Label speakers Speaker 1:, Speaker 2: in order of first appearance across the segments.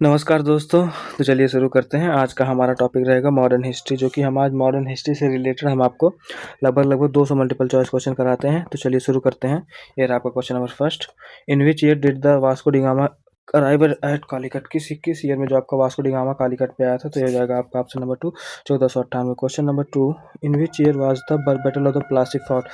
Speaker 1: नमस्कार दोस्तों। तो चलिए शुरू करते हैं। आज का हमारा टॉपिक रहेगा मॉडर्न हिस्ट्री, जो कि हम आज मॉडर्न हिस्ट्री से रिलेटेड हम आपको लगभग 200 मल्टीपल चॉइस क्वेश्चन कराते हैं। तो चलिए शुरू करते हैं। ये रहा आपका question number first. In which year did the Vasco da Gama arrive at Calicut? किस ईयर में जो आपका वास्को डिगामा कालीकट पे आया था? तो ये हो जाएगा आपका option number 2, 1498। Question number 2, in which year was the battle of the Plassey fought?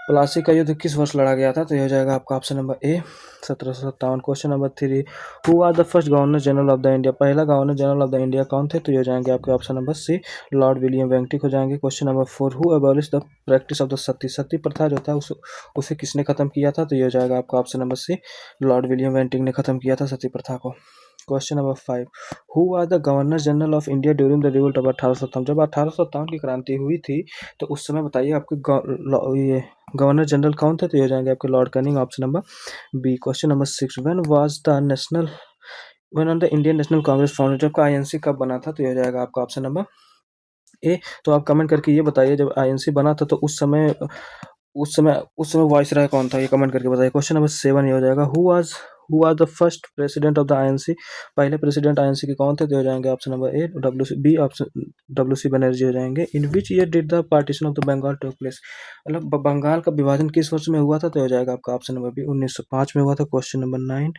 Speaker 1: Plassey का युद्ध किस वर्ष लड़ा गया था? तो ये हो जाएगा आपका option number A, 1757। Question number 3, who are the first governor general of the India? पहला governor general of the India कौन थे? तो ये हो जाएंगे आपके option number C, Lord William Bentinck हो जाएंगे। Question number 4, who abolish the practice of the sati? Sati प्रथा जो था उसे किसने खत्म किया था? तो ये हो जाएगा आपका option number C, Lord William Bentinck ने खत्म किया था सती प्रथा को। Question number 5, who are the governor general of India during the revolt of 1857? जब 1857 की क्रांति हुई थी तो उस समय बताइए आपके ये गवर्नर जनरल कौन थे? तो ये हो जाएंगे आपके Lord Canning, option number B. Question number 6, when on the Indian National Congress founded? जब का आईएनसी कब बना था? तो ये हो जाएगा आपका ऑप्शन नंबर ए। तो आप कमेंट करके ये बताइए, जब आईएनसी बना था तो उस समय वाइसराय कौन था? ये कमेंट करके बताइए। क्वेश्चन नंबर 7 ये हो जाएगा, who are the first president of the INC? पहले प्रेसिडेंट आईएनसी के कौन थे? तो हो जाएंगे option number A, B option W C Banerjee हो जाएंगे। In which year did the partition of the Bengal take place? मतलब बंगाल का विभाजन किस वर्ष में हुआ था? तो हो जाएगा आपका ऑप्शन नंबर बी, 1905 में हुआ था। Question number 9,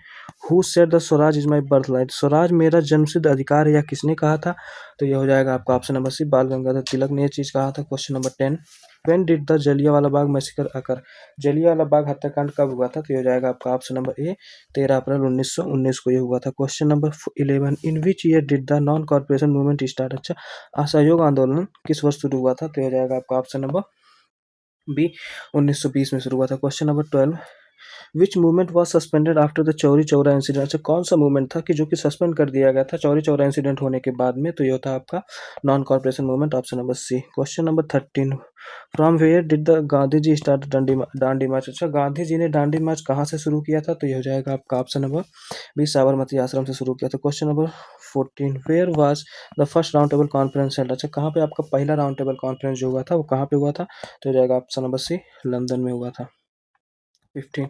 Speaker 1: who said the Swaraj is my birth right? Swaraj मेरा जन्मसिद्ध अधिकार है, या किसने कहा था? तो ये हो जाएगा आपका ऑप्शन नंबर सी, बाल गंगाधर तिलक ने यह चीज कहा था। Question number 10, when did the Jallianwala Bagh massacre occur? Jallianwala Bagh हत्याकांड कब हुआ था? तो ये हो जाएगा आपका ऑप्शन नंबर ए, 13 अप्रैल 1919 को ये हुआ था। Question number 11, in which year did the non corporation movement start? अच्छा, असहयोग आंदोलन किस वर्ष शुरू हुआ था? तो ये हो जाएगा आपका ऑप्शन नंबर बी, 1920 में शुरू हुआ था। Question number 12, which movement was suspended after the Chauri Chaura incident? अच्छा, कौन सा मूवमेंट था कि जो कि सस्पेंड कर दिया गया था चौरी चौरा इंसिडेंट होने के बाद में? तो ये होता आपका non corporation movement, option number C. Question number 13, from where did the Gandhi ji start Dandi march? अच्छा, गांधी जी ने दांडी मार्च कहाँ से शुरू किया था? तो ये हो जाएगा आपका option number B, Sabarmati Ashram से शुरू किया था। Question number 14, where was the first round table conference held? अच्छा, कहाँ पे आपका पहला राउंड टेबल कॉन्फ्रेंस जो हुआ था वो कहाँ पे हुआ था? तो हो जाएगा ऑप्शन नंबर सी, लंदन में हुआ था। 15,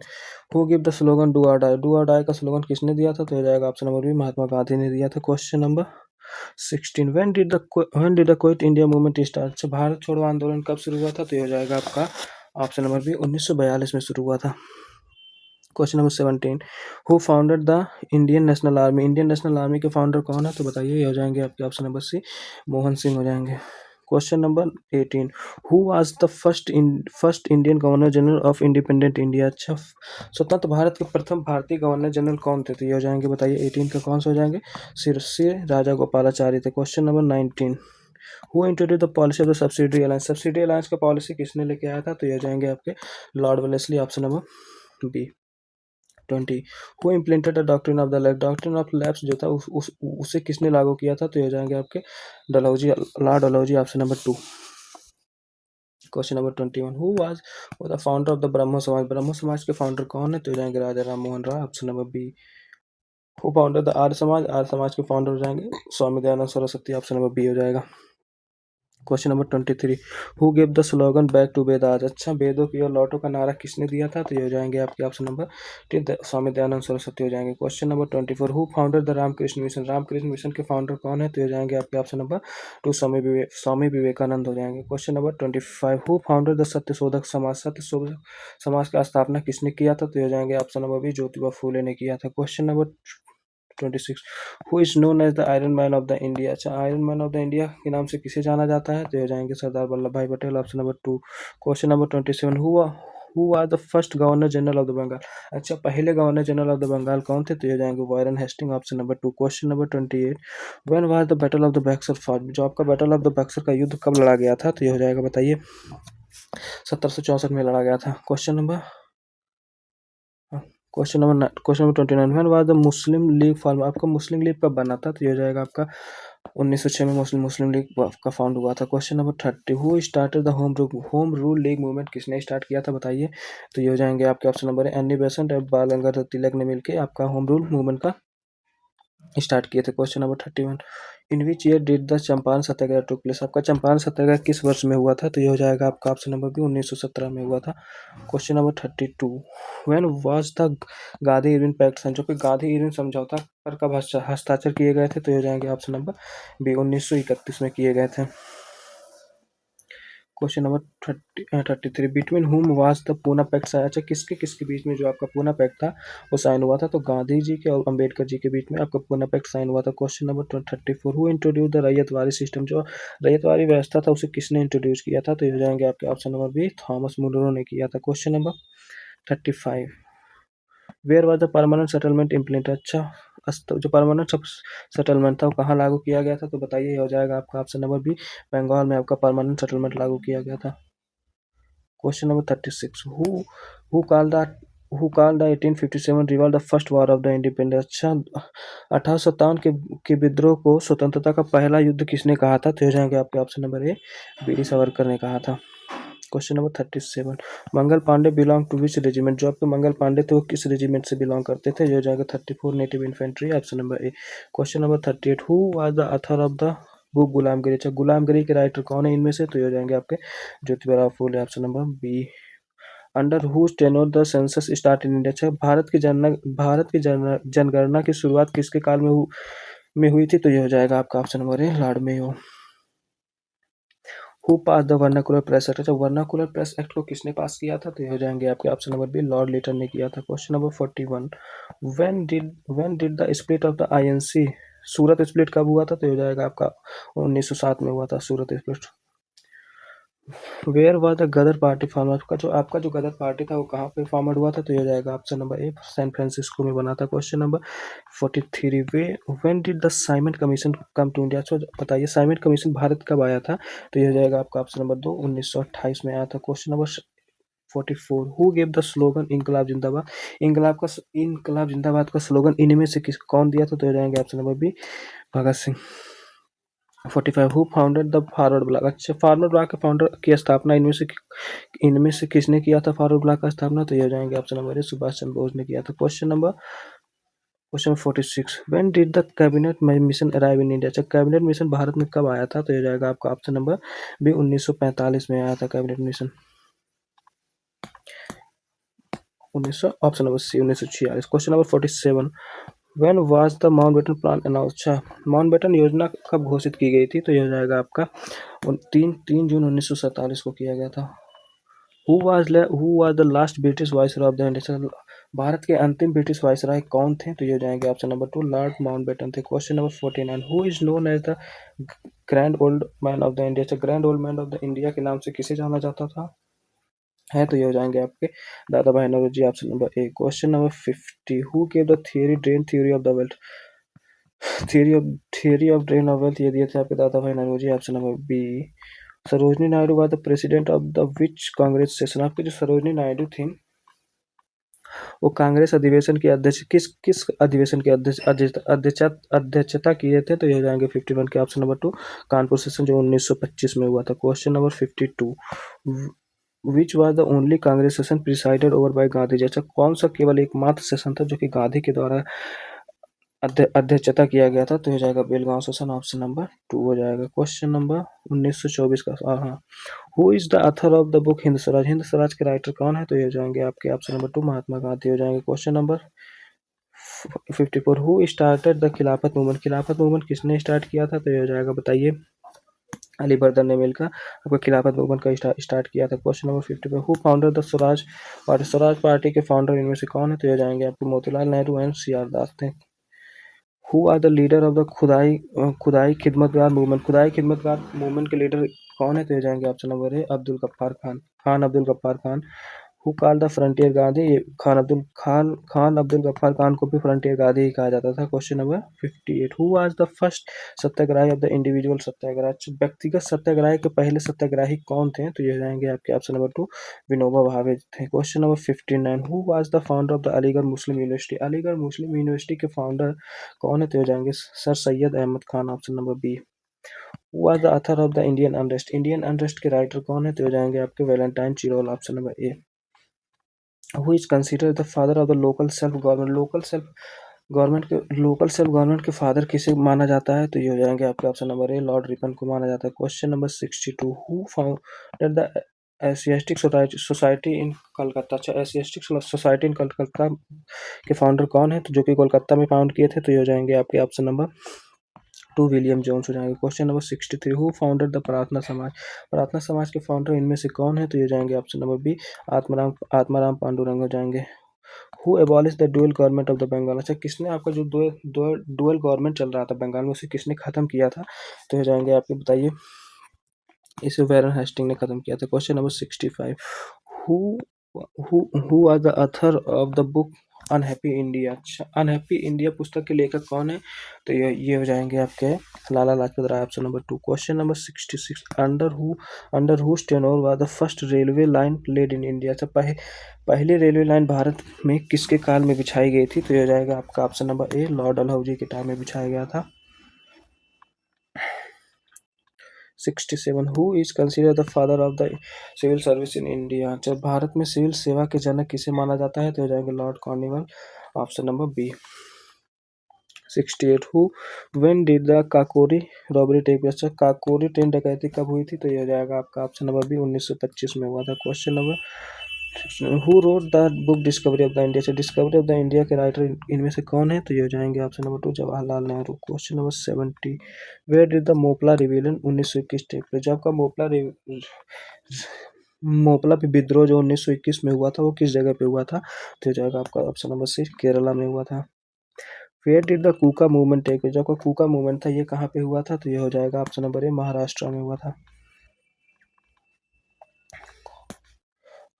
Speaker 1: who give the slogan do और डाई? डू और डाई का स्लोगन किसने दिया था? तो हो जाएगा option number B, Mahatma Gandhi ने दिया था। Question number 16, when did the quit India movement start? अच्छा, भारत छोड़ो आंदोलन कब शुरू हुआ था? तो ये हो जाएगा आपका ऑप्शन नंबर बी, 1942 में शुरू हुआ था। Question number 17, who founded the Indian national army? Indian national Army के फाउंडर कौन है? तो बताइए। ये हो जाएंगे आपके option number C, Mohan Singh हो जाएंगे। Question number 18, who was the first Indian governor general of independent India? अच्छा, स्वतंत्र भारत के प्रथम भारतीय गवर्नर जनरल कौन थे? तो ये हो जाएंगे, बताइए 18 का कौन सा हो जाएंगे? सिर राजा गोपालाचारी थे। Question number 19, who introduce the policy of the subsidy alliance? Subsidy alliance का पॉलिसी किसने लेके आया था? तो ये हो जाएंगे आपके Lord Wellesley, option number B. 20, who implemented the doctrine of the lapse? Doctrine of lapse जो था उसे किसने लागू किया था? तो ये हो जाएंगे आपके Dalhousie, lord Dalhousie, option number 2। Question number 21, who was the founder of the Brahmo Samaj? Brahmo समाज के फाउंडर कौन है? तो हो जाएंगे Raja Ram Mohan Roy, option number B. Who founder the Arya Samaj? Arya Samaj के फाउंडर हो जाएंगे Swami Dayanand Saraswati, option number B हो जाएगा। Question number 23, who give the slogan back to Vedas? अच्छा, वेदों की ओर लौटो का नारा किसने दिया था? तो ये हो जाएंगे आपके option number T, Swami Dayanand Saraswati हो जाएंगे। Question number 24, who founder the Ramakrishna mission? Ramakrishna mission के फाउंडर कौन है? तो ये हो जाएंगे आपके ऑप्शन नंबर 2, स्वामी विवेकानंद हो जाएंगे। Question number 25, who founder the Satyashodhak Samaj? Satyashodhak Samaj का स्थापना किसने किया था? तो ये हो जाएंगे option number B, Jyotiba Phule ने किया था। Question number 26, who is known as the iron man of the India? अच्छा, iron man of the India के नाम से किसे जाना जाता है? तो हो जाएंगे Sardar Vallabh Bhai Patel, option number 2। Question number 27, who are the first governor general of the Bengal? अच्छा, पहले governor general of the Bengal कौन थे? तो हो जाएंगे Warren Hasting, option number 2। Question number 28, when was the battle of the Buxar fought? जो आपका बैटल ऑफ द बक्सर का युद्ध कब लड़ा गया था? तो ये हो जाएगा, बताइए। 1764 में लड़ा गया था। Question number 29, when was the Muslim league form? आपका मुस्लिम लीग कब बना था? तो ये हो जाएगा आपका 1906 में मुस्लिम लीग का फाउंड हुआ था। Question number 30, who started the home rule league movement? किसने स्टार्ट किया था? बताइए। तो ये हो जाएंगे आपके ऑप्शन नंबर एनी बेसेंट और बाल गंगाधर तिलक ने मिलकर आपका होम रूल मूवमेंट का स्टार्ट किए थे। Question number 31, in which year did the Champaran Satyagraha took place? आपका चंपारण सत्याग्रह किस वर्ष में हुआ था? तो ये हो जाएगा आपका ऑप्शन नंबर बी 1917 में हुआ था। Question number 32, when was the Gandhi Irwin pact sign? जो कि गांधी इरविन समझौता पर कब हस्ताक्षर किए गए थे? तो ये हो जाएंगे ऑप्शन नंबर बी 1931 में किए गए थे। Question number 33, between whom was the Poona pact sign? अच्छा, किसके किसके बीच में जो आपका पूना पैक्ट था वो साइन हुआ था? तो गांधी जी के और अंबेडकर जी के बीच में आपका पूना पैक्ट साइन हुआ था। Question number 34, who introduce the ryotwari system? जो रैयतवाड़ी व्यवस्था था उसे किसने इंट्रोड्यूस किया था? तो ये हो जाएंगे आपके option number B Thomas Munro ने किया था। Question number 35, where was the permanent settlement implemented? अच्छा, जो परमानेंट सेटलमेंट था वो कहाँ लागू किया गया था? तो बताइए, ये हो जाएगा आपका ऑप्शन नंबर बी बंगाल में आपका परमानेंट सेटलमेंट लागू किया गया था। Question number 36, who called the 1857 revolt the first war of the independence? अच्छा, 1857 के विद्रोह को स्वतंत्रता का पहला युद्ध किसने कहा था? तो हो जाएंगे आपके option number A BD Savarkar ने कहा था। Question number 37, Mangal Pandey belong to which regiment? जो आपके मंगल पांडे थे वो किस रेजिमेंट से बिलोंग करते थे? ये हो जाएगा 34 native infantry, option number A. Question number 38, who was the author of the book गुलामगिरी? अच्छा, गुलामगिरी के राइटर कौन है इनमें से? तो ये हो जाएंगे आपके Jyotiba Phule, option number B. Under whose tenure the census start in India? अच्छा, भारत की जनगणना की शुरुआत किसके काल में हुई थी? तो ये हो जाएगा आपका option number A Lord Mayo. Who pass the vernacular press act? अच्छा, वर्नाकुलर प्रेस एक्ट को किसने पास किया था? तो ये हो जाएंगे आपके option number B Lord Lytton ने किया था। Question number 41, when did the split of the INC? Surat split कब हुआ था? तो ये हो जाएगा आपका 1907 में हुआ था Surat split. Where was the Ghadar party form? का जो आपका जो गदर पार्टी था वो कहाँ पे फॉर्मड हुआ था? तो ये हो जाएगा option number A San Francisco में बना था। Question number 43, when did the Simon commission come to India? तो बताइए, साइमन कमीशन भारत कब आया था? तो ये हो जाएगा आपका ऑप्शन नंबर दो 1928 में आया था। Question number 44, who gave the slogan इनकलाब जिंदाबाद? इनकलाब जिंदाबाद का स्लोगन इनमें से किस कौन दिया था? तो हो जाएंगे option number B Bhagat Singh. 45, who founded the forward bloc? अच्छा, फॉरवर्ड ब्लॉक के फाउंडर की स्थापना इनमें से किसने किया था फॉरवर्ड ब्लॉक का स्थापना? तो ये हो जाएंगे ऑप्शन नंबर ए सुभाष चंद्र बोस ने किया था। Question 46, when did the cabinet mission arrive in India? अच्छा, कैबिनेट मिशन भारत में कब आया था? तो ये हो जाएगा आपका ऑप्शन नंबर बी 1945 में आया था cabinet mission. 1900 option number C 1946। Question number 47, when was the Mountbatten plan announce? अच्छा, माउंटबेटन योजना कब घोषित की गई थी? तो ये हो जाएगा आपका 3 जून 1947 को किया गया था। Who was the last British viceroy of the India? Bharat के अंतिम ब्रिटिश वाइसरॉय कौन थे? तो ये हो जाएंगे ऑप्शन नंबर 2 लॉर्ड माउंटबेटन थे। Question number 49, who is known as the grand old man of the India? अच्छा, grand old man of the India के नाम से किसे जाना जाता था है? तो ये हो जाएंगे आपके Dada Bhai Naoroji, option number A. Question number 50, who gave the theory of the wealth? Theory of drain of wealth ये दिए थे आपके Dada Bhai Naoroji, option number B. Sarojini Naidu was the president of the which Congress session? आपके जो सरोजनी नायडू थी वो कांग्रेस अधिवेशन की अध्यक्ष किस किस अधिवेशन की अध्यक्षता किए थे? तो ये हो जाएंगे 51 के ऑप्शन नंबर 2 कानपुर सेशन जो 1925 में हुआ था। Question number 52, which was the only Congress session presided over by Gandhi? जैसा कौन सा केवल एकमात्र सेशन था जो कि गांधी के द्वारा अध्यक्षता किया गया था? तो हो जाएगा बेलगांव सेशन, ऑप्शन नंबर 2 हो जाएगा। क्वेश्चन नंबर 1924 का, हाँ, who is the author of the book Hind Swaraj? Hind Swaraj के राइटर कौन है? तो ये हो जाएंगे आपके ऑप्शन नंबर 2 महात्मा गांधी हो जाएंगे। Question number 54, who started the खिलाफत मूवमेंट? खिलाफत मूवमेंट किसने स्टार्ट किया था? तो ये हो जाएगा, बताइए, अली बर्दर ने मिलकर आपको खिलाफत मूवमेंट का स्टार्ट किया था। Question number 55, who founder the Swaraj party? Swaraj party के फाउंडर इनमें से कौन है? तो ये हो जाएंगे आपके Motilal Nehru and C R Das थे। Who are the leader of the Khudai Khidmatgar movement? खुदाई खिदमतगार मूवमेंट के लीडर कौन है? तो ये जाएंगे option number A Abdul Ghaffar Khan, Abdul Ghaffar Khan. Who called the frontier Gandhi? ये खान अब्दुल गफ्फार खान को भी फ्रंटियर गांधी ही कहा जाता था। Question number 58, who was the first satyagrahi of the individual satyagraha? व्यक्तिगत सत्याग्रह के पहले सत्याग्रही कौन थे? तो ये हो जाएंगे आपके ऑप्शन नंबर 2 विनोबा भावे थे। Question number 59, who was the founder of the Aligarh Muslim University? Aligarh Muslim University के फाउंडर कौन है? तो हो जाएंगे sir Syed Ahmad Khan, option number B. Who was the author of the Indian unrest? Indian unrest के राइटर कौन है? तो हो जाएंगे आपके Valentine Chirol, option number A. Who is considered the father of the local self government? Local self government के local self government के father किसे माना जाता है, तो ये हो जाएंगे आपके option number A Lord Ripon को माना जाता है। Question number 62, who founded the Asiatic society in Calcutta. अच्छा, एशियाटिक सोसाइटी इन कलकत्ता के फाउंडर कौन है, तो जो कि कोलकाता में फाउंड किए थे, तो ये हो जाएंगे आपके ऑप्शन नंबर 2 विलियम जोन्स हो जाएंगे। Question number 63, who founded the प्रार्थना समाज। प्रार्थना समाज के फाउंडर इनमें से कौन है, तो ये हो जाएंगे option number B Atmaram Pandurang हो जाएंगे। Who abolish the dual government of the Bengal. अच्छा, किसने आपका जो डुअल गवर्नमेंट चल रहा था बंगाल में, उसे किसने खत्म किया था, तो हो जाएंगे आपके, बताइए। इसे वैरन हेस्टिंग ने खत्म किया था। Question number 65, who who are the author of the book unhappy India. अच्छा, अनहैप्पी इंडिया पुस्तक के लेखक कौन है, तो ये हो जाएंगे आपके Lala Lajpat Rai, option number 2। Question number 66, under whose tenure was the first railway line laid in India. अच्छा, पहली रेलवे लाइन भारत में किसके काल में बिछाई गई थी, तो ये हो जाएगा आपका option number A Lord Dalhousie के टाइम में बिछाया गया था। 67, who is consider the father of the civil service in India. जब भारत में सिविल सेवा के जनक किसे माना जाता है, तो हो जाएंगे Lord Cornwallis, option number B. 68, who when did the Kakori robbery take place. Kakori train डकैती कब हुई थी, तो ये हो जाएगा आपका ऑप्शन नंबर बी 1925 में हुआ था। Question number who wrote the book discovery of the India. से डिस्कवरी ऑफ द इंडिया के राइटर इनमें से कौन है, तो ये हो जाएंगे option number 2 Jawaharlal Nehru. Question number 70, where did the Moplah rebellion 1921 take place. जब का मोपला पे विद्रोह जो 1921 में हुआ था, वो किस जगह पे हुआ था, तो हो जाएगा आपका ऑप्शन नंबर सी केरला में हुआ था। Where did the Kuka movement take place. जब का कूका मूवमेंट था, ये कहाँ पे हुआ था, तो ये हो जाएगा ऑप्शन नंबर ए महाराष्ट्र में हुआ था।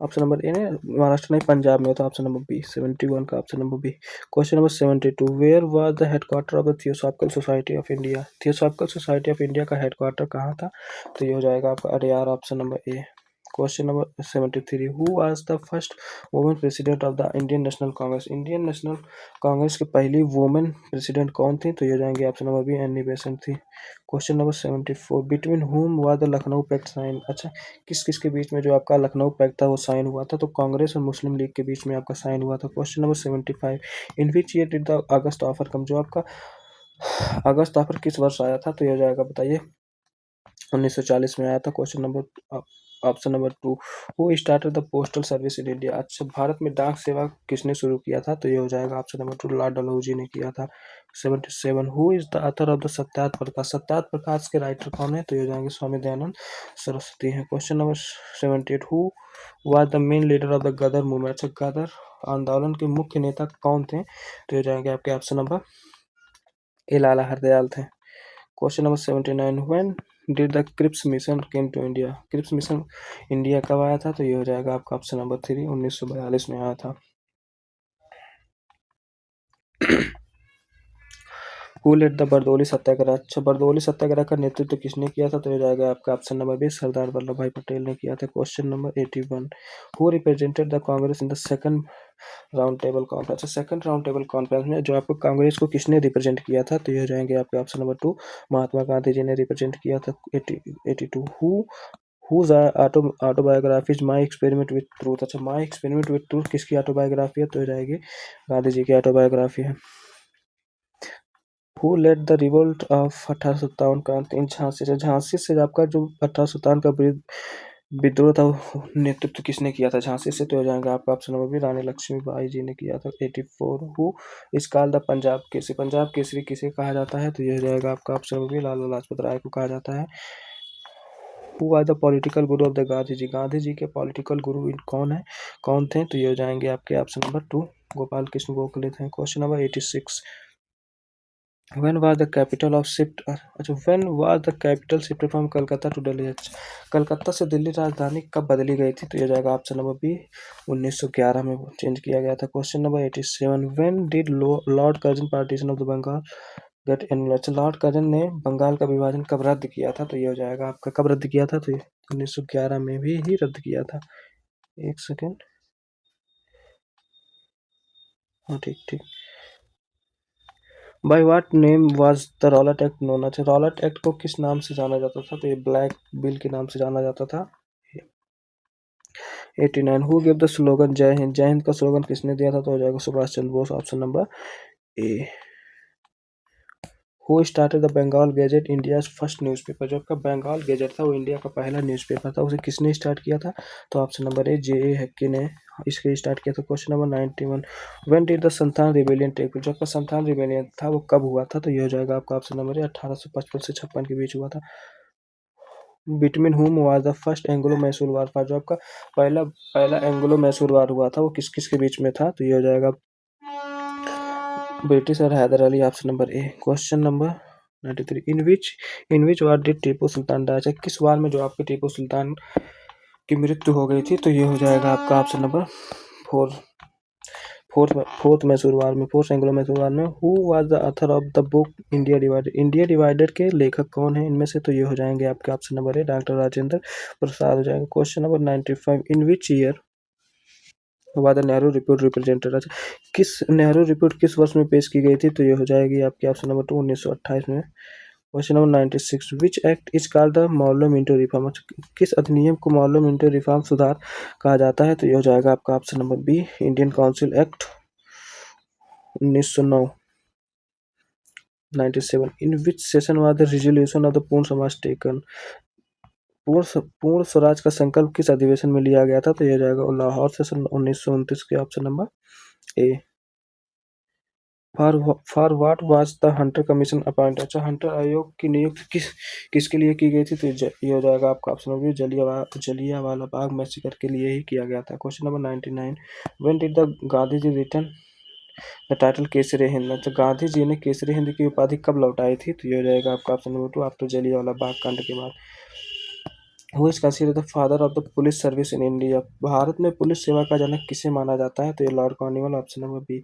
Speaker 1: ऑप्शन नंबर ए ने महाराष्ट्र नहीं पंजाब में होता, ऑप्शन नंबर बी 71 का option number B. Question number 72, where was the headquarter of the theosophical society of India. Theosophical society of India का हेडक्वार्टर कहाँ था, तो ये हो जाएगा आपका Adyar, option number A. Question number 73, who was the first women president of the Indian National Congress. Indian National Congress की पहली वुमेन प्रेसिडेंट कौन थी, तो ये हो जाएंगे option number B Annie Besant थी। Question number 74, between whom was the Lucknow pact sign. अच्छा, किस किस के बीच में जो आपका लखनऊ पैक्ट था वो साइन हुआ था, तो कांग्रेस और मुस्लिम लीग के बीच में आपका साइन हुआ था। Question number 75, in which year did the August offer come. जो आपका अगस्त ऑफर किस वर्ष आया था, तो ये हो जाएगा, बताइए। 1940 में आया था। Question number option number 2, who started the postal service in India. अच्छा, भारत में डाक सेवा किसने शुरू किया था, तो ये हो जाएगा ऑप्शन नंबर 2 लॉर्ड डलहौजी ने किया था। 77, who is the author of the Satyagraha Prakash. Satyagraha Prakash के राइटर कौन है, तो ये हो जाएंगे स्वामी दयानंद सरस्वती हैं। Question number 78, who was the main leader of the Ghadar movement. अच्छा, गदर आंदोलन के मुख्य नेता कौन थे, तो ये हो जाएंगे आपके option number A Lala Hardayal थे। Question number 79, when did the Cripps mission came to India. Cripps mission India कब आया था, तो ये हो जाएगा आपका ऑप्शन नंबर 3 1942 में आया था। हु लेड द बरदौली सत्याग्रह। अच्छा, बरदौली सत्याग्रह का नेतृत्व किसने किया था, तो ये जाएगा आपका ऑप्शन नंबर बी सरदार वल्लभ भाई पटेल ने किया था। Question number 81, who represented the Congress in the second round table conference. Second round table conference में जो आपको कांग्रेस को किसने रिप्रेजेंट किया था, तो ये हो जाएंगे आपके ऑप्शन नंबर 2 महात्मा गांधी जी ने रिप्रेजेंट किया था। 82, whose autobiography my experiment with truth. अच्छा, माई एक्सपेरिमेंट विथ ट्रूथ किसकी ऑटोबायोग्राफी है, तो हो जाएगी गांधी जी की ऑटोबायोग्राफी है। Who led the revolt of 1857 क्रांति इन झांसी से। झांसी से आपका जो 1857 का विद्रोह था, नेतृत्व किसने किया था झांसी से, तो हो जाएगा आपका ऑप्शन नंबर बी रानी लक्ष्मीबाई जी ने किया था। 84, हु इस काल द पंजाब केसरी। पंजाब केसरी किसे कहा जाता है, तो ये हो जाएगा आपका ऑप्शन नंबर बी लाला लाजपत राय को कहा जाता है। Who are the political Guru of the Gandhi जी। गांधी जी के पॉलिटिकल गुरु कौन थे, तो ये हो जाएंगे आपके ऑप्शन नंबर 2 गोपाल कृष्ण गोखले थे। Question number 86, when was the capital of shift. अच्छा, when was the capital shift from Calcutta to Delhi. Calcutta से दिल्ली राजधानी कब बदली गई थी, तो ये जाएगा ऑप्शन नंबर बी 1911 में चेंज किया गया था। Question number 87, when did Lord Curzon partition of the Bengal get annul. अच्छा, लॉर्ड कर्जन ने बंगाल का विभाजन कब रद्द किया था, तो ये हो जाएगा आपका, कब रद्द किया था, तो ये 1911 में भी ही रद्द किया था। एक सेकेंड, हाँ ठीक ठीक। By what name was the Rowlatt act known. अच्छा, रॉलेट एक्ट को किस नाम से जाना जाता था, तो ये ब्लैक बिल के नाम से जाना जाता था। 89, हु गिव द स्लोगन जय हिंद। जय हिंद का स्लोगन किसने दिया था, तो हो जाएगा Subhash Chandra Bose, option number A. Who started the Bengal gazette, India first newspaper. जो आपका बंगाल गैजेट था वो इंडिया का पहला न्यूज़पेपर था, उसे किसने स्टार्ट किया था? तो ऑप्शन नंबर ए, जे ए हेक्के ने इसके स्टार्ट किया था। Question number 91, when did the Santhal rebellion take place. जो आपका संथाल रिबेलियन था वो कब हुआ था? तो ये हो जाएगा आपका ऑप्शन नंबर ए, 1855 से 56 के बीच हुआ था। Between whom was the first Anglo Mysore war fight. जो आपका पहला पहला एंग्लो मैसूर वार हुआ था वो किस किस के बीच में था? तो ये हो जाएगा ब्रिटिश और Hyder Ali, option number A. Question number 93, in which war did Tipu Sultan die. किस वार में जो आपके टीपू सुल्तान की मृत्यु हो गई थी? तो ये हो जाएगा आपका option number four, fourth Mysore war में, फोर्थ एंग्लो मैसूर वार में। Who was the author of the book India divided. India divided के लेखक कौन है इनमें से? तो ये हो जाएंगे आपके option number A, doctor Rajendra Prasad हो जाएगा। Question number 95, in which year was Nehru report represented. अच्छा, किस नेहरू रिपोर्ट किस वर्ष में पेश की गई थी? तो ये हो जाएगी आपके ऑप्शन नंबर 2, 1928 में। Question number 96, which act is called the model Minto reform. किस अधिनियम को मॉडल मिंटो रिफॉर्म सुधार कहा जाता है? तो ये हो जाएगा आपका option number B, Indian council act 1909। 97, in which session was the resolution of the Purna Swaraj taken. पूर्ण स्वराज का संकल्प किस अधिवेशन में लिया गया था? तो ये हो जाएगा लाहौर सेशन 1929 के, option number A. For what was the Hunter commission appointed. अच्छा, हंटर आयोग की नियुक्ति किसके लिए की गई थी? तो ये हो जाएगा आपका option number, Jallianwala Bagh massacre के लिए ही किया गया था। Question number 99, when did the Gandhi ji return the title Kaisar Hind. तो गांधी जी ने केसरी हिंद की उपाधि कब लौटाई थी? तो ये हो जाएगा आपका option number 2, after Jallianwala Bagh कांड के बाद। Who is considered the father of the police service in India. Bharat में पुलिस सेवा का जनक किसे माना जाता है? तो ये Lord Cornwallis, option number B.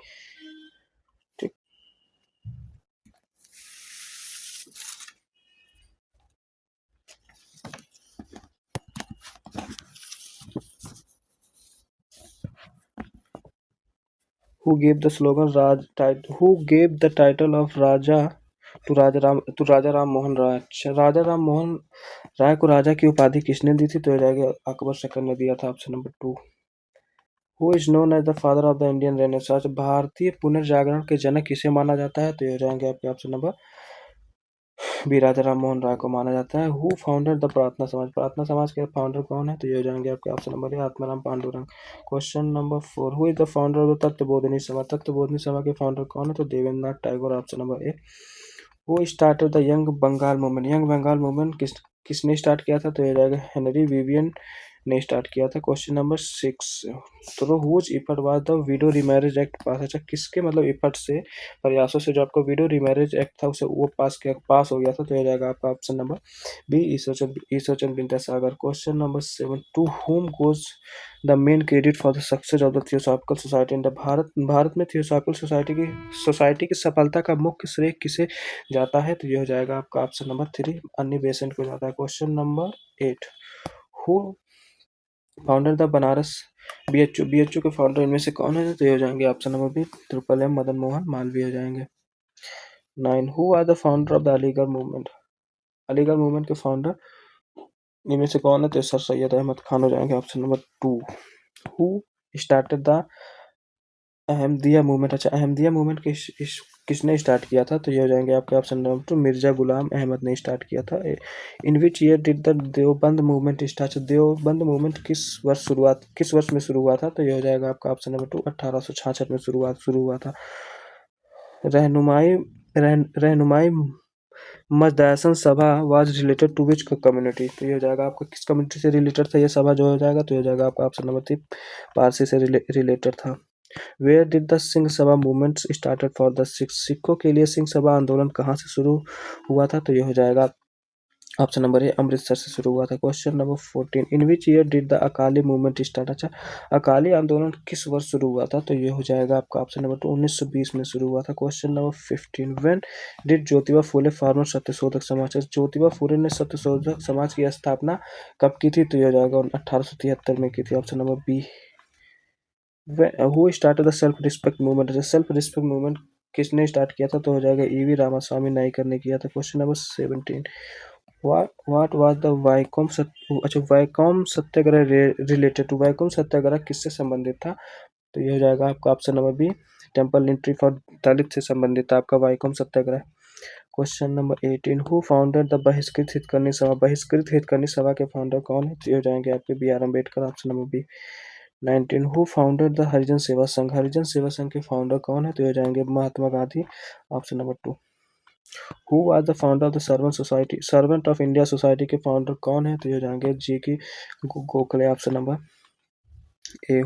Speaker 1: Who gave the slogan Who gave the title of Raja to Raja Ram Mohan Rai। राजा राम मोहन राय को राजा की उपाधि किसने दी थी? तो हो जाएगा अकबर सेकंड ने दिया था, option number 2। Who is known as the father of the Indian renaissance. भारतीय पुनर्जागरण के जनक किसे माना जाता है? तो ये हो जाएंगे आपके ऑप्शन नंबर बी, राजा राम मोहन राय को माना जाता है। हु फाउंडेड द प्रार्थना समाज। प्रार्थना समाज के फाउंडर कौन है? तो ये हो जाएंगे आपके option number A, Atmaram Pandurang. Question number 4, who is the founder of the Tattvabodhini Sabha. Tattvabodhini Sabha के फाउंडर कौन है? तो Debendranath Tagore, option number A. Who started the young Bengal movement. Young Bengal movement किसने स्टार्ट किया था? तो ये जाएगा हेनरी विवियन ने स्टार्ट किया था। क्वेश्चन नंबर 6, तो whose effort was the widow remarriage act pass. अच्छा, किसके मतलब इफर्ट से, प्रयासों से जो आपका विडो रीमैरिज एक्ट था उसे वो पास हो गया था? तो ये जाएगा आपका option number B, Ishwarchand Vidyasagar. Question number 7, to whom goes the main credit for the success of the theosophical society in the Bharat में थियोसॉफिकल सोसाइटी की सफलता का मुख्य श्रेय किसे जाता है? तो ये हो जाएगा आपका ऑप्शन नंबर 3, अन्नी बेसेंट को जाता है। Question number 8, who founder the Banaras BHU के फाउंडर इनमें से कौन है? तो ये हो जाएंगे option number B, triple M Madan Mohan Malaviya हो जाएंगे। 9, who are the founder of the Aligarh movement. Aligarh movement के फाउंडर इनमें से कौन है? तो सर सैयद अहमद खान हो जाएंगे, option number 2। Who started the Ahmadiyya movement. अच्छा, अहमदिया मूवमेंट किसने स्टार्ट किया था? तो ये हो जाएंगे आपके ऑप्शन नंबर 2, मिर्जा गुलाम अहमद ने स्टार्ट किया था। In which year did the Deoband movement start. Deoband movement किस वर्ष में शुरू हुआ था? तो ये हो जाएगा आपका ऑप्शन नंबर 2, 1866 में शुरू हुआ था। रहनुमाई Rahnumai Mazdayasnan Sabha was related to which community. तो ये हो जाएगा आपका किस कम्युनिटी से रिलेटेड था ये सभा जो हो जाएगा? तो ये हो जाएगा आपका ऑप्शन नंबर 3, पारसी से रिलेटेड था। Where did the Singh Sabha movement started for the सिखों के लिए सिंह सभा आंदोलन कहाँ से शुरू हुआ था? तो ये हो जाएगा ऑप्शन नंबर ए, अमृतसर से शुरू हुआ था। Question number 14, in which year did the Akali movement start. अच्छा, अकाली आंदोलन किस वर्ष शुरू हुआ था? तो ये हो जाएगा आपका ऑप्शन नंबर 2, 1920 में शुरू हुआ था। Question number 15, when did Jyotiba Phule farmer Satyashodhak Samaj. Jyotiba Phule ने सत्यशोधक समाज की स्थापना कब की थी? तो ये हो जाएगा 1873 में की थी, option number B. Who started the self respect movement. Self respect movement किसने स्टार्ट किया था? तो हो जाएगा ईवी रामास्वामी नायकर ने किया था। Question number 17, what was the Vaikom satyagraha related to. Vaikom satyagraha किससे संबंधित था? तो ये हो जाएगा आपका option number B, temple entry for Dalit से संबंधित आपका Vaikom satyagraha. Question number 18 who founded the Bahishkrit Hitkarini सभा। बहिष्कृत हितकर्णी सभा के फाउंडर कौन है? तो ये हो जाएंगे आपके B R Ambedkar, option number B. 19 who founded the Harijan Seva Sangh. हरिजन सेवा संघ के फाउंडर कौन है? तो ये हो जाएंगे Mahatma Gandhi, option number 2। Who was the founder of the servant society. Servant of India society के फाउंडर कौन है? तो ये हो जाएंगे G K Gokhale, option number A.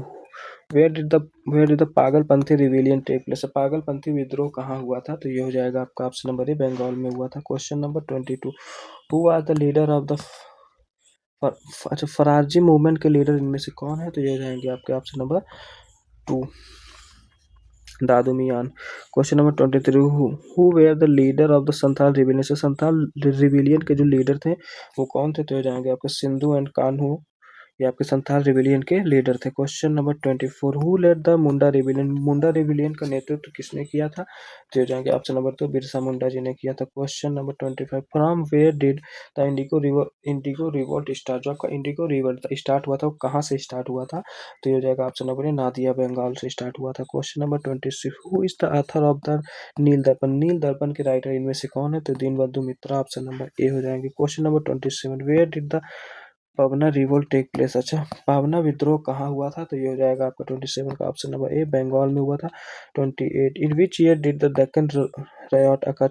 Speaker 1: Where did the Pagalpanthi rebellion take place. Pagalpanthi विद्रोह कहाँ हुआ था? तो ये हो जाएगा आपका ऑप्शन नंबर ए, बंगाल में हुआ था। Question number 22 who was the leader of the अच्छा फरारजी मूवमेंट के लीडर इनमें से कौन है? तो ये हो जाएंगे आपके option number 2, Dadu Miyan. Question number 23 who were the leader of the Santhal rebellion. Santhal rebellion के जो लीडर थे वो कौन थे? तो हो जाएंगे आपके सिंधु एंड कान्हू, ये आपके संथाल रिविलियन के लीडर थे। Question number 24 who led the Munda rebellion. Munda rebellion का नेतृत्व किसने किया था? तो हो जाएंगे ऑप्शन नंबर 2, बिरसा मुंडा जी ने किया था। Question number 25 from where did the indigo revolt start. जो आपका इंडिगो रिवोल्ट स्टार्ट हुआ था वो कहाँ से स्टार्ट हुआ था? तो ये हो जाएगा option number A, Nadia Bengal से स्टार्ट हुआ था। Question number 26 who is the author of the Neel Darpan. Neel दर्पण के राइटर इनमें से कौन है? तो Dinabandhu Mitra, option number A हो जाएंगे। Question number 27 where did the Pabna revolt take place. अच्छा पावना विद्रोह कहाँ हुआ था? तो ये हो जाएगा आपका 27 का ऑप्शन नंबर ए, बंगाल में हुआ था। 28 in which year did the Deccan riot occur.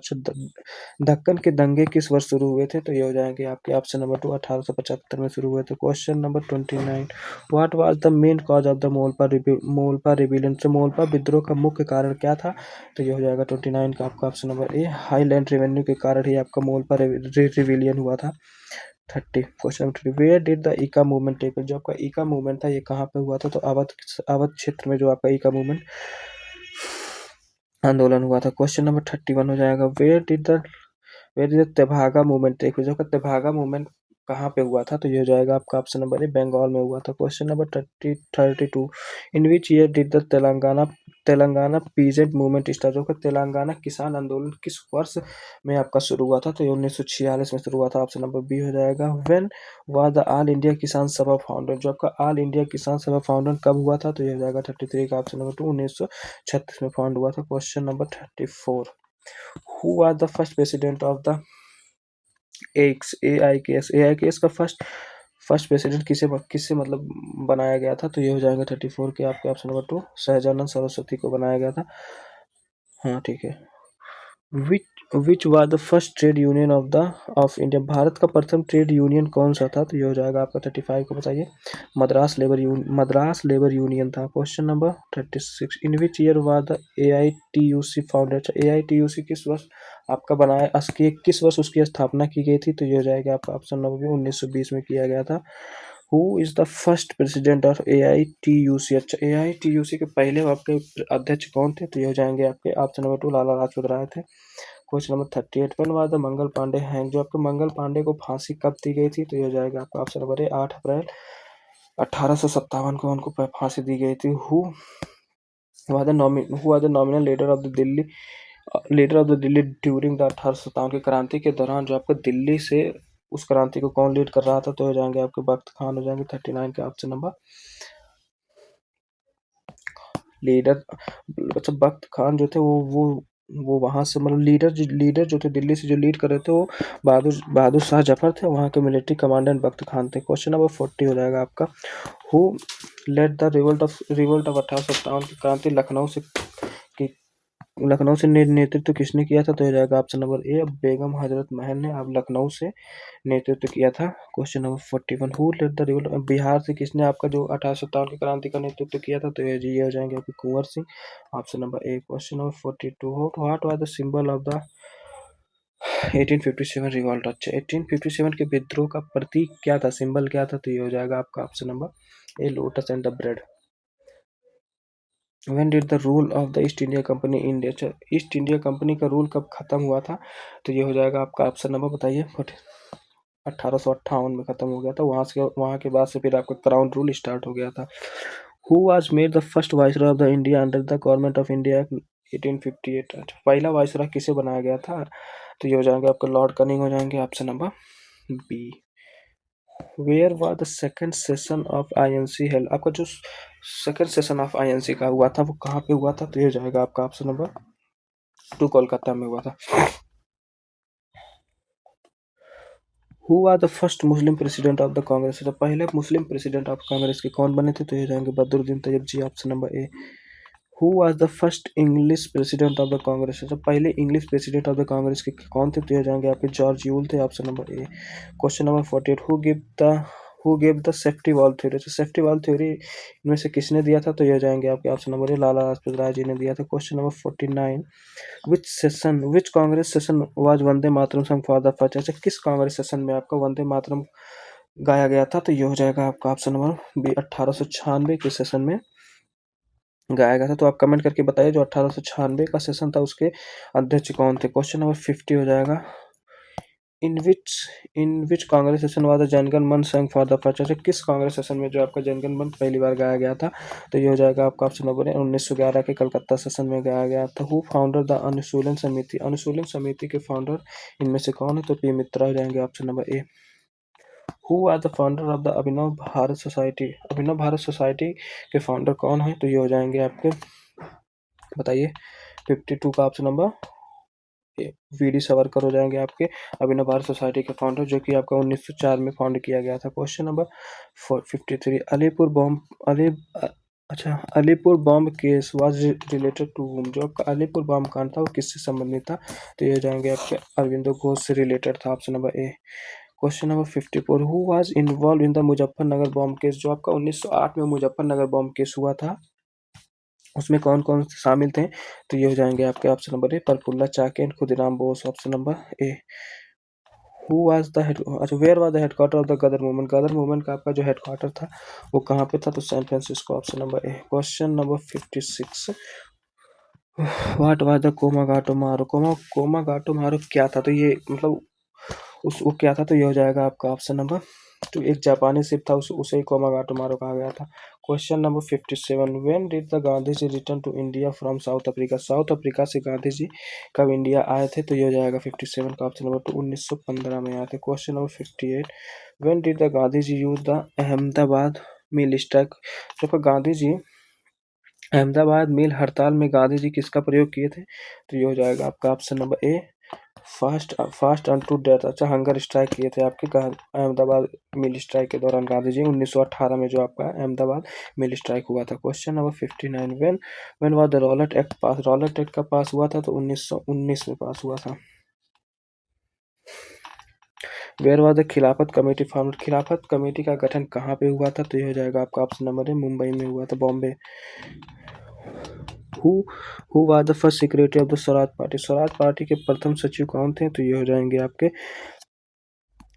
Speaker 1: Deccan के दंगे किस वर्ष शुरू हुए थे? तो ये हो जाएंगे आपके ऑप्शन नंबर 2, 1875 में शुरू हुए थे। Question number 29 what was the main cause of the मोलपा रिविलियन। तो मोलपा विद्रोह का मुख्य कारण क्या था? तो ये हो जाएगा 29 का आपका option number A, high land revenue के कारण ही आपका मोलपा रिविलियन हुआ था। 30 question number 30 where did the Eka movement take. जो आपका ईका मूवमेंट था ये कहाँ पे हुआ था? तो अवध क्षेत्र में जो आपका ईका मूवमेंट आंदोलन हुआ था। क्वेश्चन नंबर 31 हो जाएगा where did the Tebhaga movement take. जो आपका तेभागा मूवमेंट कहाँ पे हुआ था? तो ये हो जाएगा आपका ऑप्शन नंबर ए, बंगाल में हुआ था। Question number 32 in which year did the Telangana peasant movement start. जो तेलंगाना किसान आंदोलन किस वर्ष में आपका शुरू हुआ था? तो ये 1946 में शुरू हुआ था। ऑप्शन नंबर बी हो जाएगा। When was the all India किसान सभा फाउंडेड। जो आपका ऑल इंडिया किसान सभा फाउंडेड कब हुआ था? तो ये हो जाएगा 33 का ऑप्शन नंबर 2, 1936 में फाउंड हुआ था। Question number 34 who was the first president of the AIKS का फर्स्ट प्रेसिडेंट किससे मतलब बनाया गया था? तो ये हो जाएगा 34 के आपके ऑप्शन नंबर 2, सहजानंद सरस्वती को बनाया गया था। हाँ ठीक है। Which was the first trade union of India. Bharat का प्रथम ट्रेड यूनियन कौन सा था? तो ये हो जाएगा आपका 35 को बताइए। मद्रास लेबर यूनियन था। Question number 36 in which year was the AITUC founded. AITUC किस वर्ष आपका बनाया किस वर्ष उसकी स्थापना की गई थी? तो ये हो जाएगा आपका ऑप्शन नंबर 1920 में किया गया था। Who is the first president of AITUC। अच्छा AITUC के पहले आपके अध्यक्ष कौन थे? तो ये हो जाएंगे आपके ऑप्शन नंबर 2, लाला लाजपत राय थे। Question number 38 when was the Mangal Pandey hang. जो आपके मंगल पांडे को फांसी कब दी गई थी? तो ये हो जाएगा आपका ऑप्शन नंबर ए, 8 अप्रैल 1857 को उनको फांसी दी गई थी। Who was the nominal leader of the Delhi during the 1857 की क्रांति के दौरान जो आपको दिल्ली से उस क्रांति को कौन लीड कर रहा था? तो हो जाएंगे आपके बख्त खान हो जाएंगे। 39 के ऑप्शन नंबर लीडर। अच्छा बख्त खान जो थे वो वहां से मतलब लीडर जो थे दिल्ली से जो लीड कर रहे थे वो बहादुर शाह जफर थे, वहां के मिलिट्री कमांडेंट बख्त खान थे। क्वेश्चन नंबर 40 हो जाएगा आपका who led the revolt of 1857 की क्रांति लखनऊ से नेतृत्व किसने किया था? तो हो जाएगा ऑप्शन नंबर ए, बेगम हजरत महल ने अब लखनऊ से नेतृत्व किया था। Question number 41 who led the revolt. Bihar से किसने आपका जो 1857 की क्रांति का नेतृत्व किया था? तो ये हो जाएंगे आपके Kunwar Singh, option number A. Question number 42 what was the symbol of the 1857 revolt. अच्छा 1857 के विद्रोह का प्रतीक क्या था, सिंबल क्या था? तो ये हो जाएगा आपका option number A, lotus and the bread. When did the rule of the east India company India. East India company का रूल कब खत्म हुआ था? तो ये हो जाएगा आपका ऑप्शन नंबर बताइए। 1858 में खत्म हो गया था। वहां के बाद से फिर आपका क्राउन रूल स्टार्ट हो गया था। Who was made the first viceroy of the India under the government of India act 1858। अच्छा पहला वाइसरॉय किसे बनाया गया था? तो ये हो जाएंगे आपका लॉर्ड कनिंग हो जाएंगे, option number B. Where was the second session of INC held. आपका जो सेकंड सेशन ऑफ आईएनसी का हुआ था वो कहाँ पे हुआ था, तो ये हो जाएगा आपका ऑप्शन नंबर 2 कोलकाता में हुआ था। Who are the first Muslim president of the Congress, तो पहले मुस्लिम प्रेसिडेंट ऑफ कांग्रेस के कौन बने थे, तो ये जाएंगे Badruddin Tyabji, option number A. Who was the first English president of the Congress, तो पहले English president of the Congress के कौन थे, तो ये जाएंगे आपके जॉर्ज यूल थे, option number A. Question number 48, who gave the safety valve theory, तो सेफ्टी वॉल थ्योरी इनमें से किसने दिया था, तो ये जाएंगे आपके option number A, Lala Lajpat Rai ji ने दिया था। Question number 49, which Congress session was Vande Mataram song for the first, अच्छा किस कांग्रेस सेशन में आपका वंदे मातरम गाया गया था, तो ये हो जाएगा आपका ऑप्शन नंबर बी, 1896 के सेशन में गाया गया था। तो आप कमेंट करके बताइए जो 1896 का सेशन था उसके अध्यक्ष कौन थे। क्वेश्चन नंबर 50 हो जाएगा, इन विच इन विच कांग्रेस सेशन वाज द जनगण मन संग फॉर द फर्स्ट, किस कांग्रेस सेशन में जो आपका जनगण मन पहली बार गाया गया था, तो ये हो जाएगा आपका ऑप्शन नंबर 1911 के कलकत्ता सेशन में गाया गया था। हु फाउंडर द अनुशीलन समिति, अनुशीलन समिति के फाउंडर इनमें से कौन है, तो पी मित्रा हो जाएंगे, option number A. Who are the founder of the Abhinav Bharat society, Abhinav Bharat society के फाउंडर कौन है, तो ये हो जाएंगे आपके, बताइए 52 का option number V D Savarkar हो जाएंगे आपके अभिनव भारत सोसाइटी के फाउंडर, जो कि आपका 1904 में फाउंड किया गया था। क्वेश्चन नंबर 53, अलीपुर बॉम्ब अच्छा Alipore bomb case was related to whom, जो आपका अलीपुर बॉम्ब कांड था वो किससे संबंधित था, तो ये हो जाएंगे आपके अरविंदो घोष से रिलेटेड था, option number A. Question number 54, who was involve in the Muzaffarnagar bomb case, जो आपका 1908 में मुजफ्फरनगर बॉम्ब केस हुआ था उसमें कौन कौन शामिल थे, तो ये हो जाएंगे आपके option number A, Prafulla Chaki and Khudiram Bose, option number A. Who was the head अच्छा where was the headquarter of the Ghadar movement, Ghadar movement का आपका जो हेडक्वार्टर था वो कहाँ पे था, तो San Francisco, option number A. Question number 56, what was the Komagata Maru, Komagata मारो क्या था, तो ये मतलब उस वो क्या था, तो ये हो जाएगा आपका ऑप्शन नंबर तो एक जापानी शिप था उसे ही कोमागाटो मारो कहा गया था। Question number 57, when did the Gandhi ji return to India from South Africa, South Africa से गांधी जी कब इंडिया आए थे, तो ये हो जाएगा 57 का ऑप्शन नंबर 2, 1915 में आए थे। Question number 58, when did the Gandhi ji use the Ahmedabad mill strike, तो गांधी जी अहमदाबाद मिल हड़ताल में गांधी जी किसका प्रयोग किए थे, तो ये हो जाएगा आपका ऑप्शन नंबर ए, फास्ट फास्ट अनटू डेथ, अच्छा हंगर स्ट्राइक किए थे आपके अहमदाबाद मिल स्ट्राइक के दौरान गांधी जी 1918 में जो आपका अहमदाबाद मिल स्ट्राइक हुआ था। Question number 59, when was the Rowlatt act pass, Rowlatt act का पास हुआ था तो 1919 में पास हुआ था। वेयर वाज द खिलाफत कमेटी फॉर्म, खिलाफत कमेटी का गठन कहाँ पे हुआ था, तो ये हो जाएगा आपका ऑप्शन नंबर है मुंबई में हुआ था, Bombay. Who who was the first secretary of the Swaraj party, Swaraj party के प्रथम सचिव कौन थे, तो ये हो जाएंगे आपके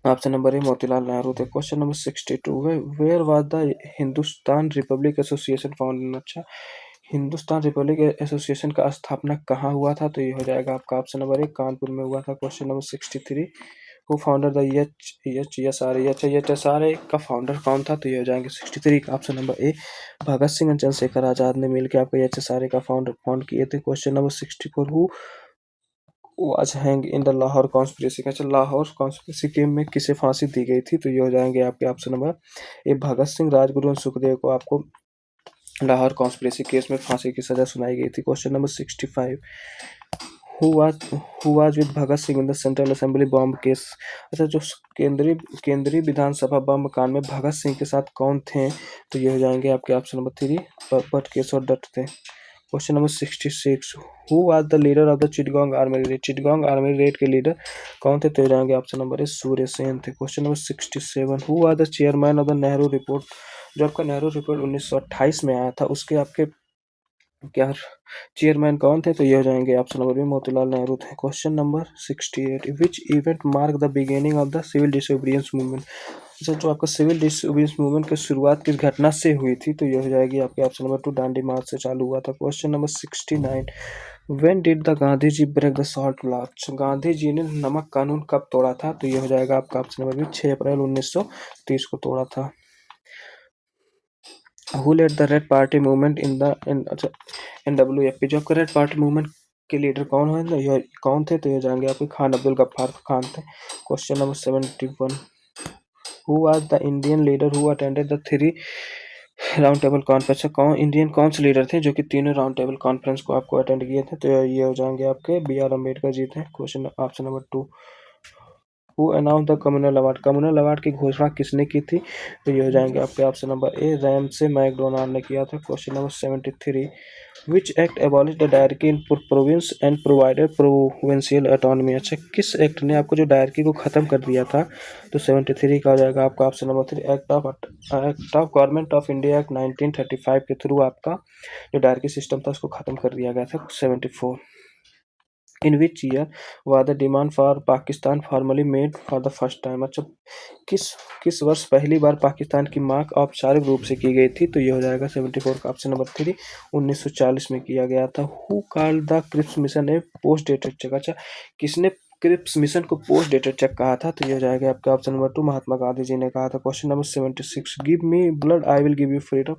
Speaker 1: option number A Motilal Nehru थे। Question number 62, where was the Hindustan republic association founded, अच्छा हिंदुस्तान रिपब्लिक एसोसिएशन का स्थापना कहाँ हुआ था, तो ये हो जाएगा आपका ऑप्शन नंबर ए कानपुर में हुआ था। Question number 63, who founder the H S R A, अच्छा एच.एस.आर.ए का फाउंडर कौन था, तो ये हो जाएंगे 63 का option number A, Bhagat Singh and Chandrashekhar Azad ने मिलकर आपका एच.एस.आर.ए का फाउंड किए थे। Question number 64, who was hang in the Lahore conspiracy, अच्छा लाहौर कॉन्स्पिरेसी केस में किसे फांसी दी गई थी, तो ये हो जाएंगे आपके option number A, Bhagat Singh, Rajguru और सुखदेव को आपको लाहौर कॉन्स्पिरेसी केस में फांसी की सजा सुनाई गई थी। Question number 65, who was with Bhagat Singh in the central assembly bomb case, अच्छा जो केंद्रीय विधानसभा बम कांड में भगत सिंह के साथ कौन थे, तो ये हो जाएंगे आपके option number 3, Batukeshwar Dutt थे। Question number 66, who was the leader of the Chittagong army raid, Chittagong army raid के लीडर कौन थे, तो ये जाएंगे option number A, Surya Sen थे। Question number 67, who was the chairman of the Nehru report, जो आपका नेहरू रिपोर्ट 1928 में आया था उसके आपके क्या चेयरमैन कौन थे, तो ये हो जाएंगे option number B, Motilal Nehru थे। Question number 68, which event mark the beginning of the civil disobedience movement, अच्छा जो आपका सिविल डिसोबीडियंस मूवमेंट की शुरुआत किस घटना से हुई थी, तो ये हो जाएगी आपके ऑप्शन नंबर 2, दांडी मार्च से चालू हुआ था। Question number 69, when did the Gandhi ji break the salt law, Gandhi ji ने नमक कानून कब तोड़ा था, तो ये हो जाएगा आपका ऑप्शन नंबर बी, 6 अप्रैल 1930 को तोड़ा था। Who led the red party movement अच्छा NWFP, जो आपका रेड पार्टी मूवमेंट के लीडर कौन है, ये कौन थे, तो ये जाएंगे आपके खान अब्दुल गफ्फार खान थे। Question number 71, who was the Indian leader who attended the round table conference कौन इंडियन कौन से लीडर थे जो कि तीनों राउंड टेबल कॉन्फ्रेंस को आपको अटेंड किए थे? तो ये हो जाएंगे आपके B.R. अम्बेडकर जी थे। Question option number 2। Who announce the communal award? Communal award की घोषणा किसने की थी? तो ये हो जाएंगे आपके option number A, Ramsay MacDonald ने किया था। Question number 73। Which act abolish the dyarchy in province and provided provincial autonomy? अच्छा, किस एक्ट ने आपको जो डायरकी को खत्म कर दिया था? तो 73 का हो जाएगा आपका option number 3, act of government of India act 1935 के थ्रू आपका जो डायरकी सिस्टम था उसको खत्म कर दिया गया था। 74। In which year was the demand for Pakistan formally made for the first time? अच्छा, किस किस वर्ष पहली बार पाकिस्तान की मांग औपचारिक रूप से की गई थी? तो ये हो जाएगा 74 का ऑप्शन नंबर 3, 1940 में किया गया था। Who called the Cripps mission a post dated cheque? अच्छा, किसने क्रिप्स मिशन को पोस्ट डेटेड चेक कहा था? तो ये हो जाएगा आपका ऑप्शन नंबर 2, महात्मा गांधी जी ने कहा था। Question number 76। Give me blood I will give you freedom,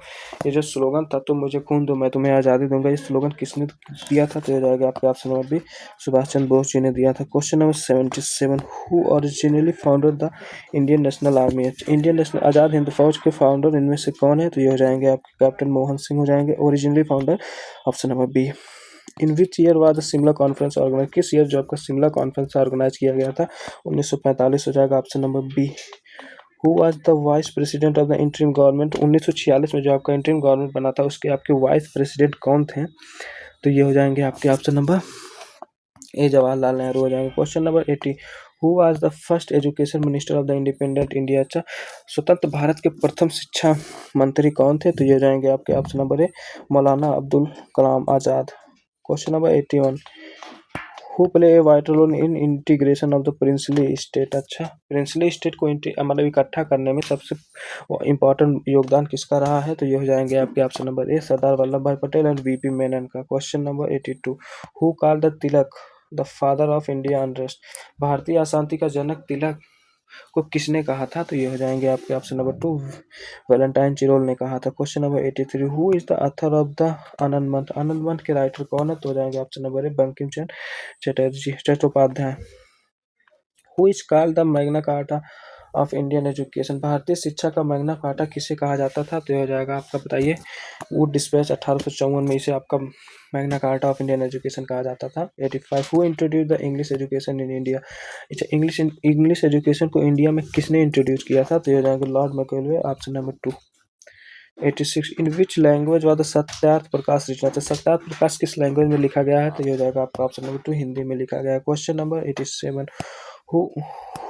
Speaker 1: ये जो स्लोगन था, तुम मुझे खून दो मैं तुम्हें आज़ादी दूंगा, ये स्लोगन किसने दिया था? तो ये हो जाएगा आपका option number B, Subhash Chandra Bose ji ने दिया था। Question number 77। Who originally founded the Indian national army? Indian national Azad Hind Fauj के फाउंडर इनमें से कौन है? तो ये हो जाएंगे आपके कैप्टन मोहन सिंह हो जाएंगे originally founder. Option number B. In which year was the Shimla conference organise? किस ईयर जो आपका शिमला कॉन्फ्रेंस ऑर्गेनाइज किया गया था? 1945 हो जाएगा option number B. Who was the vice president of the interim government? 1946 में जो आपका इंटरिम गवर्नमेंट बना था उसके आपके वाइस प्रेसिडेंट कौन थे? तो ये हो जाएंगे आपके ऑप्शन नंबर ए, जवाहरलाल नेहरू हो जाएंगे। Question number 80। Who was the first education minister of the independent India? अच्छा, स्वतंत्र भारत के प्रथम शिक्षा मंत्री कौन थे? तो ये हो जाएंगे आपके option number A, Maulana Abdul Kalam Azad. Question number 81। Who play a vital role in integration of the princely state? अच्छा, प्रिंसली स्टेट को मतलब इकट्ठा करने में सबसे इम्पोर्टेंट योगदान किसका रहा है? तो ये हो जाएंगे आपके option number A, Sardar Vallabh Bhai Patel and VP Menon का। Question number 82। Who called the Tilak the father of India unrest? भारतीय अशांति का जनक तिलक को किसने कहा था? तो ये हो जाएंगे आपके ऑप्शन नंबर 2, वैलेंटाइन चिरोल ने कहा था। Question number 83। Who is the author of the Anand month? Anand month के राइटर कौन है? तो हो जाएंगे option number A, Bankim Chandra Chatterjee Chattopadhyay. Who is called the Magna Carta of Indian education? भारतीय शिक्षा का मैग्ना कार्टा किसे कहा जाता था? तो ये हो जाएगा आपका, बताइए। वुड डिस्पैच 1854 में इसे आपका Magna Carta of Indian education कहा जाता था। 85। Who introduce the English education in India? अच्छा, इंग्लिश एजुकेशन को इंडिया में किसने इंट्रोड्यूस किया था? तो ये हो जाएगा Lord Macaulay, option number 2। 86। In which language was the Satyarth Prakash written? अच्छा, सत्यार्थ प्रकाश किस लैंग्वेज में लिखा गया है? तो ये हो जाएगा आपका ऑप्शन नंबर 2, हिंदी में लिखा गया है। Question number 87। Who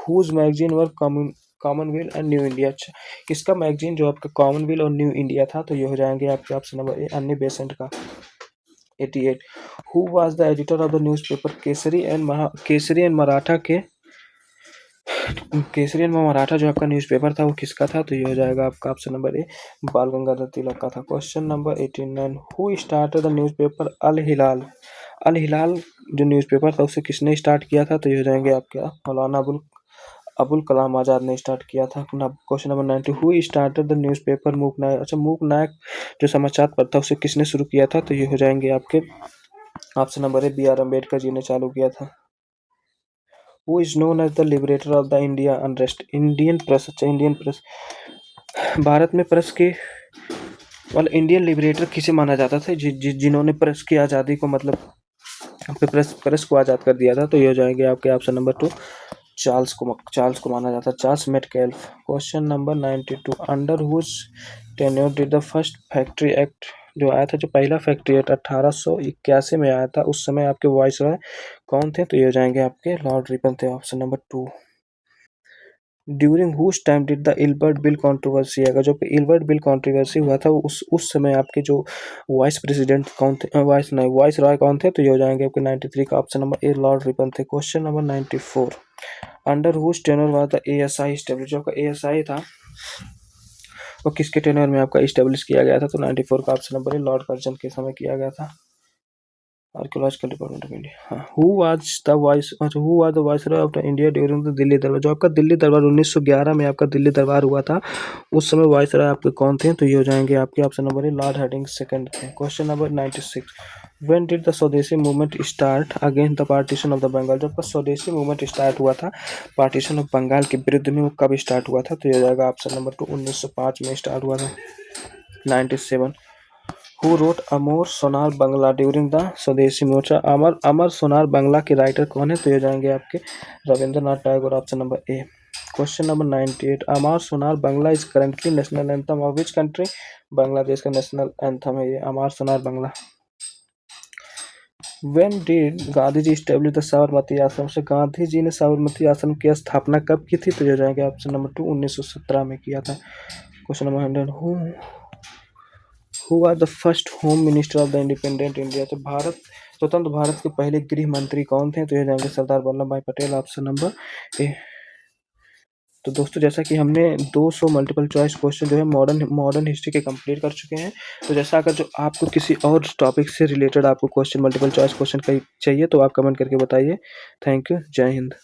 Speaker 1: whose magazine were Commonwealth and New India? अच्छा, किसका मैगजीन जो आपका कॉमनवेल्थ और न्यू इंडिया था? तो ये हो जाएंगे आपके ऑप्शन नंबर ए, अन्नी बेसेंट का। 88। Who was the editor of the newspaper Kesari and Maratha के केसरी एंड मराठा जो आपका न्यूज़पेपर था वो किसका था? तो ये हो जाएगा आपका ऑप्शन नंबर ए, बाल गंगाधर तिलक का था। Question number 89। Who started the newspaper Al Hilal? Al Hilal जो न्यूज़पेपर था उसे किसने स्टार्ट किया था? तो ये हो जाएंगे आपके मौलाना अबुल कलाम आज़ाद ने स्टार्ट किया था। Question number 90। Who started the newspaper मूक नायक? अच्छा, मूक नायक जो समाचार पत्र था उसे किसने शुरू किया था? तो ये हो जाएंगे आपके option number A, B.R. Ambedkar ji ने चालू किया था। Who is known as the liberator of the India unrest? Indian press. अच्छा, इंडियन प्रेस, भारत में प्रेस के वाला इंडियन लिबरेटर किसे माना जाता था? जिन्होंने प्रेस की आज़ादी को मतलब प्रेस को आज़ाद कर दिया था। तो ये हो जाएंगे आपके ऑप्शन नंबर 2, चार्ल्स को माना जाता है, Charles Metcalfe. Question number 92। Under whose tenure did the first factory act? जो आया था, जो पहला फैक्ट्री एक्ट 1881 में आया था, उस समय आपके वाइसरॉय कौन थे? तो ये हो जाएंगे आपके लॉर्ड रिपन थे, option number 2। During whose time did the Ilbert bill controversy? अगर जो इल्बर्ट बिल कंट्रोवर्सी हुआ था उस समय आपके जो वाइस प्रेसिडेंट कौन थे? वाइस रॉय कौन थे? तो ये हो जाएंगे आपके 93 का option number A, Lord Ripon थे। Question number 94। Under whose tenure was the ASI establish? जो आपका ASI था वो किसके टेन्योर में आपका इस्टेब्लिश किया गया था? तो 94 का option number A, Lord Curzon के समय किया गया था। Archaeological department of India. हाँ, who was the viceroy of the India during the Delhi Durbar? जो आपका दिल्ली दरबार 1911 में आपका दिल्ली दरबार हुआ था, उस समय वाइसरॉय आपके कौन थे? तो ये हो जाएंगे आपके option number A, Lord Hardinge second थे। Question number 96। When did the Swadeshi movement start against the partition of the Bengal? जब का स्वदेशी मूवमेंट स्टार्ट हुआ था पार्टीशन ऑफ बंगाल के विरुद्ध में, वो कब स्टार्ट हुआ था? तो ये हो जाएगा ऑप्शन नंबर 2, 1905 में स्टार्ट हुआ था। 97। Who wrote Amar Sonar Bangla during the स्वदेशी मोर्चा। अमर अमर सोनार बांग्ला के राइटर कौन है, तो ये जाएंगे आपके Rabindranath Tagore, option number A. Question number 98। Amar Sonar Bangla is currently national anthem of which country. Bangladesh का नेशनल एंथम है ये Amar Sonar Bangla. When did Gandhi ji establish the Sabarmati Ashram. से गांधी जी ने साबरमती आश्रम की स्थापना कब की थी, तो ये जाएंगे ऑप्शन नंबर 2 1917 में किया था। Question number 100। Who are the first home minister of the independent India. तो स्वतंत्र भारत के पहले गृह मंत्री कौन थे, तो ये जाएंगे सरदार वल्लभ भाई पटेल, ऑप्शन नंबर ए। तो दोस्तों जैसा कि हमने 200 मल्टीपल चॉइस क्वेश्चन जो है मॉडर्न हिस्ट्री के कंप्लीट कर चुके हैं। तो जैसा अगर जो आपको किसी और टॉपिक से रिलेटेड आपको क्वेश्चन मल्टीपल चॉइस क्वेश्चन चाहिए तो आप कमेंट करके बताइए। थैंक यू, जय हिंद।